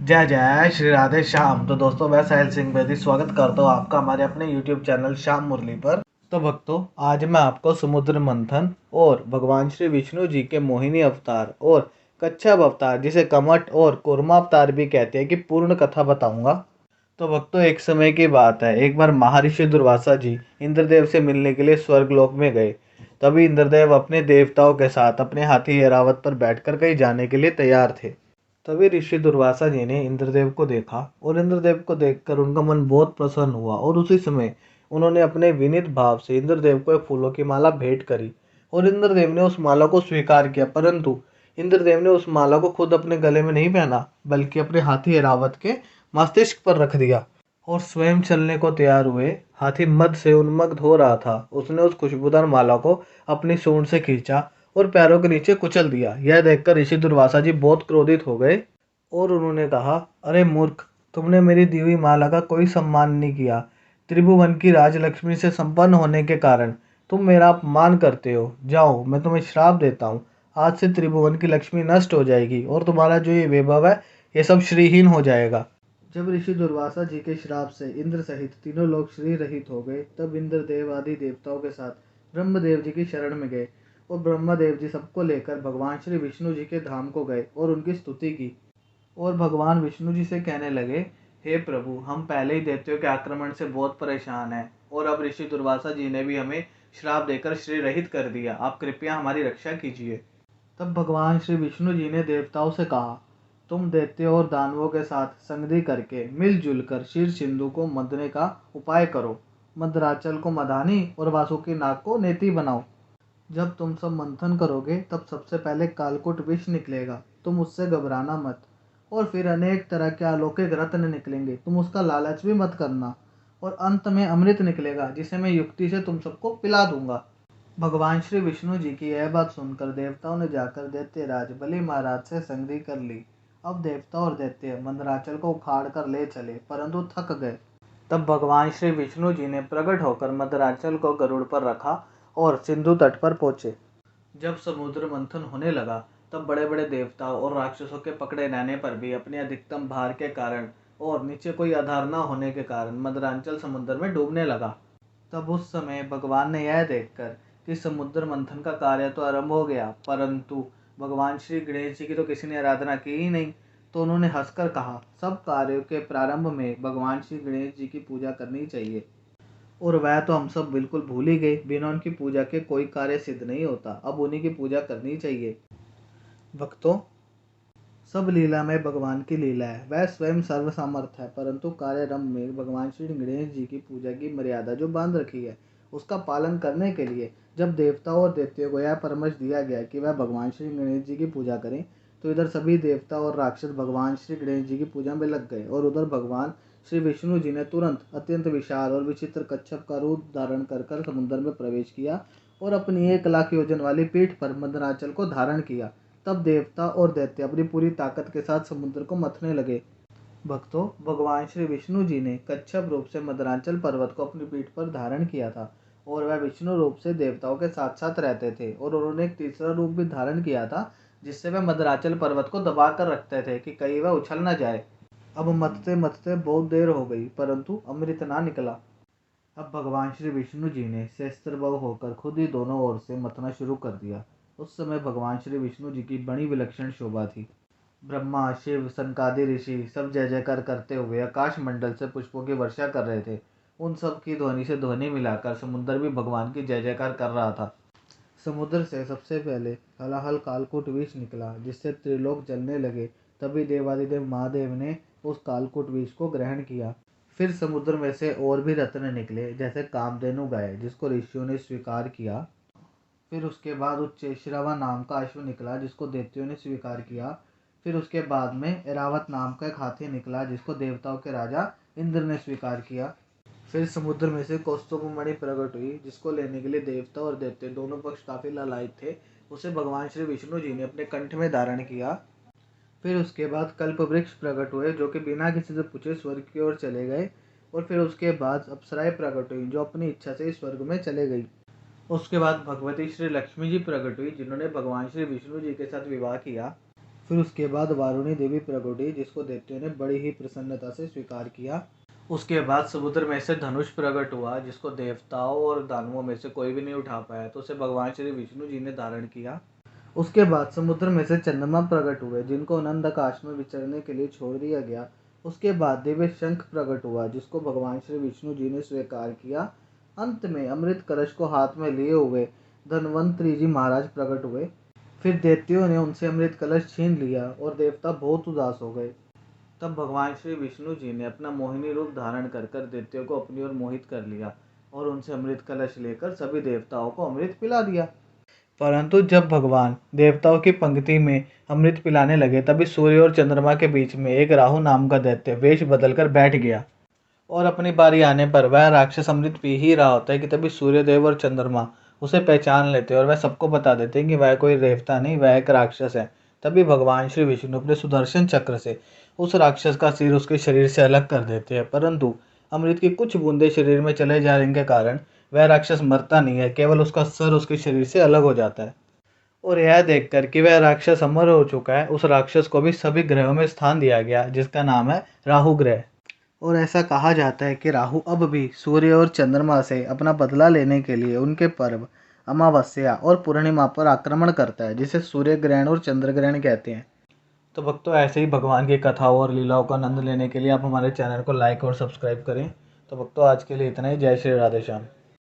जय जय श्री राधे श्याम। तो दोस्तों, मैं साहिल सिंह बेदी स्वागत करता हूँ आपका हमारे अपने YouTube चैनल श्याम मुरली पर। तो भक्तों, आज मैं आपको समुद्र मंथन और भगवान श्री विष्णु जी के मोहिनी अवतार और कच्छप अवतार, जिसे कमट और कूर्मा अवतार भी कहते हैं, कि पूर्ण कथा बताऊंगा। तो भक्तों, एक समय की बात है। एक बार महर्षि दुर्वासा जी इंद्रदेव से मिलने के लिए स्वर्गलोक में गए। तभी इंद्रदेव अपने देवताओं के साथ अपने हाथी ऐरावत पर बैठकर कहीं जाने के लिए तैयार थे। तभी ऋषि दुर्वासा जी ने इंद्रदेव को देखा और इंद्रदेव को देखकर उनका मन बहुत प्रसन्न हुआ और उसी समय उन्होंने अपने विनीत भाव से इंद्रदेव को एक फूलों की माला भेंट करी और इंद्रदेव ने उस माला को स्वीकार किया। परंतु इंद्रदेव ने उस माला को खुद अपने गले में नहीं पहना, बल्कि अपने हाथी ऐरावत के मस्तिष्क पर रख दिया और स्वयं चलने को तैयार हुए। हाथी मद से उन्मत्त हो रहा था। उसने उस खुशबूदार माला को अपनी सूंड से खींचा और पैरों के नीचे कुचल दिया। यह देखकर ऋषि दुर्वासा जी बहुत क्रोधित हो गए और उन्होंने कहा, अरे मूर्ख, तुमने मेरी दी हुई माला का कोई सम्मान नहीं किया। त्रिभुवन की राजलक्ष्मी से संपन्न होने के कारण तुम मेरा अपमान करते हो। जाओ, मैं तुम्हें श्राप देता हूँ। आज से त्रिभुवन की लक्ष्मी नष्ट हो जाएगी और तुम्हारा जो ये वैभव है, ये सब श्रीहीन हो जाएगा। जब ऋषि दुर्वासा जी के श्राप से इंद्र सहित तीनों लोग श्री रहित हो गए, तब इंद्रदेव आदि देवताओं के साथ ब्रह्मदेव जी की शरण में गए और ब्रह्मदेव जी सबको लेकर भगवान श्री विष्णु जी के धाम को गए और उनकी स्तुति की। और भगवान विष्णु जी से कहने लगे, हे प्रभु, हम पहले ही दैत्यों के आक्रमण से बहुत परेशान हैं और अब ऋषि दुर्वासा जी ने भी हमें श्राप देकर श्री रहित कर दिया। आप कृपया हमारी रक्षा कीजिए। तब भगवान श्री विष्णु जी ने देवताओं से कहा, तुम दैत्यों और दानवों के साथ संधि करके मिलजुल कर शीर सिंधु को मदने का उपाय करो। मद्राचल को मदानी और वासुकी नाग को नेति बनाओ। जब तुम सब मंथन करोगे, तब सबसे पहले कालकूट विष निकलेगा। तुम उससे घबराना मत। और फिर अनेक तरह के अलौकिक रत्न निकलेंगे, तुम उसका लालच भी मत करना। और अंत में अमृत निकलेगा, जिसे मैं युक्ति से तुम सबको पिला दूंगा। भगवान श्री विष्णु जी की यह बात सुनकर देवताओं ने जाकर दैत्यराज बलि महाराज से संधि कर ली। अब देवता और दैत्य मंदराचल को उखाड़ कर ले चले, परंतु थक गए। तब भगवान श्री विष्णु जी ने प्रकट होकर मदराचल को गरुड़ पर रखा और सिंधु तट पर पहुंचे। जब समुद्र मंथन होने लगा, तब बड़े बड़े देवताओं और राक्षसों के पकड़े रहने पर भी अपने अधिकतम भार के कारण और नीचे कोई आधार न होने के कारण मदरांचल समुद्र में डूबने लगा। तब उस समय भगवान ने यह देखकर कि समुद्र मंथन का कार्य तो आरंभ हो गया, परंतु भगवान श्री गणेश जी की तो किसी ने आराधना की ही नहीं, तो उन्होंने हंसकर कहा, सब कार्यों के प्रारंभ में भगवान श्री गणेश जी की पूजा करनी चाहिए। और वह तो हम सब बिल्कुल भूल ही गए। बिना उनकी पूजा के कोई कार्य सिद्ध नहीं होता। अब उन्हीं की पूजा करनी चाहिए। भक्तों, सब लीला में भगवान की लीला है। वह स्वयं सर्व सामर्थ है, परंतु कार्यरंभ में भगवान श्री गणेश जी की पूजा की मर्यादा जो बांध रखी है, उसका पालन करने के लिए जब देवताओं और दैत्यों को यह परामर्श दिया गया कि वह भगवान श्री गणेश जी की पूजा करें, तो इधर सभी देवता और राक्षस भगवान श्री गणेश जी की पूजा में लग गए और उधर भगवान श्री विष्णु जी ने तुरंत अत्यंत विशाल और विचित्र कच्छप का रूप धारण कर कर समुद्र में प्रवेश किया और अपनी 1 लाख योजन वाली पीठ पर मदनाचल को धारण किया। तब देवता और दैत्य अपनी पूरी ताकत के साथ समुद्र को मथने लगे। भक्तों, भगवान श्री विष्णु जी ने कच्छप रूप से मदरांचल पर्वत को अपनी पीठ पर धारण किया था और वह विष्णु रूप से देवताओं के साथ साथ रहते थे। और उन्होंने एक तीसरा रूप भी धारण किया था, जिससे वह मदरांचल पर्वत को दबा कर रखते थे कि कहीं वह उछल न जाए। अब मथते मथते बहुत देर हो गई, परंतु अमृत ना निकला। अब भगवान श्री विष्णु जी ने सहस्त्रबाहु होकर खुद ही दोनों ओर से मथना शुरू कर दिया। उस समय भगवान श्री विष्णु जी की बड़ी विलक्षण शोभा थी। ब्रह्मा, शिव, सनकादि ऋषि सब जय जयकार करते हुए आकाश मंडल से पुष्पों की वर्षा कर रहे थे। उन सब की ध्वनि से ध्वनि मिलाकर समुद्र भी भगवान की जय जयकार कर रहा था। समुद्र से सबसे पहले हलाहल कालकूट विष निकला, जिससे त्रिलोक जलने लगे। तभी देवादिदेव महादेव ने उस कालकूट विष को ग्रहण किया। फिर समुद्र में से और भी रत्न निकले, जैसे कामधेनु गाय, जिसको ऋषियों ने स्वीकार किया। फिर उसके बाद उच्चैश्रवा नाम का अश्व निकला, जिसको दैत्यों ने स्वीकार किया। फिर उसके बाद में ऐरावत नाम का एक हाथी निकला, जिसको देवताओं के राजा इंद्र ने स्वीकार किया। फिर समुद्र में से कौस्तुभ मणि प्रकट हुई, जिसको लेने के लिए देवता और दैत्य दोनों पक्ष काफी लालायित थे। उसे भगवान श्री विष्णु जी ने अपने कंठ में धारण किया। फिर उसके बाद कल्प वृक्ष प्रकट हुए, जो कि बिना किसी से पूछे स्वर्ग की ओर चले गए। और फिर उसके बाद अप्सराएं प्रकट हुई, जो अपनी इच्छा से स्वर्ग में चले गई। उसके बाद भगवती श्री लक्ष्मी जी प्रकट हुई, जिन्होंने भगवान श्री विष्णु जी के साथ विवाह किया। फिर उसके बाद वारुणी देवी प्रकट हुई, जिसको दैत्यों ने बड़ी ही प्रसन्नता से स्वीकार किया। उसके बाद समुद्र में से धनुष प्रकट हुआ, जिसको देवताओं और दानवों में से कोई भी नहीं उठा पाया, तो उसे भगवान श्री विष्णु जी ने धारण किया। उसके बाद समुद्र में से चंद्रमा प्रकट हुए, जिनको अनंत आकाश में विचरने के लिए छोड़ दिया गया। उसके बाद दिव्य शंख प्रकट हुआ, जिसको भगवान श्री विष्णु जी ने स्वीकार किया। अंत में अमृत कलश को हाथ में लिए हुए धन्वंतरी जी महाराज प्रकट हुए। फिर दैत्यों ने उनसे अमृत कलश छीन लिया और देवता बहुत उदास हो गए। तब भगवान श्री विष्णु जी ने अपना मोहिनी रूप धारण कर कर दैत्यों को अपनी ओर मोहित कर लिया और उनसे अमृत कलश लेकर सभी देवताओं को अमृत पिला दिया। परंतु जब भगवान देवताओं की पंक्ति में अमृत पिलाने लगे, तभी सूर्य और चंद्रमा के बीच में एक राहु नाम का दैत्य वेश बदलकर बैठ गया और अपनी बारी आने पर वह राक्षस अमृत पी ही रहा होता है कि तभी सूर्यदेव और चंद्रमा उसे पहचान लेते हैं और वह सबको बता देते हैं कि वह कोई देवता नहीं, वह एक राक्षस है। तभी भगवान श्री विष्णु अपने सुदर्शन चक्र से उस राक्षस का सिर उसके शरीर से अलग कर देते हैं, परंतु अमृत की कुछ बूंदे शरीर में चले जाने के कारण वह राक्षस मरता नहीं है, केवल उसका सर उसके शरीर से अलग हो जाता है। और यह देखकर कि वह राक्षस अमर हो चुका है, उस राक्षस को भी सभी ग्रहों में स्थान दिया गया, जिसका नाम है राहु ग्रह। और ऐसा कहा जाता है कि राहु अब भी सूर्य और चंद्रमा से अपना बदला लेने के लिए उनके पर्व अमावस्या और पूर्णिमा पर आक्रमण करता है, जिसे सूर्य ग्रहण और चंद्र ग्रहण कहते हैं। तो भक्तों, ऐसे ही भगवान की कथाओं और लीलाओं का आनंद लेने के लिए आप हमारे चैनल को लाइक और सब्सक्राइब करें। तो भक्तों, आज के लिए इतना ही। जय श्री राधे श्याम।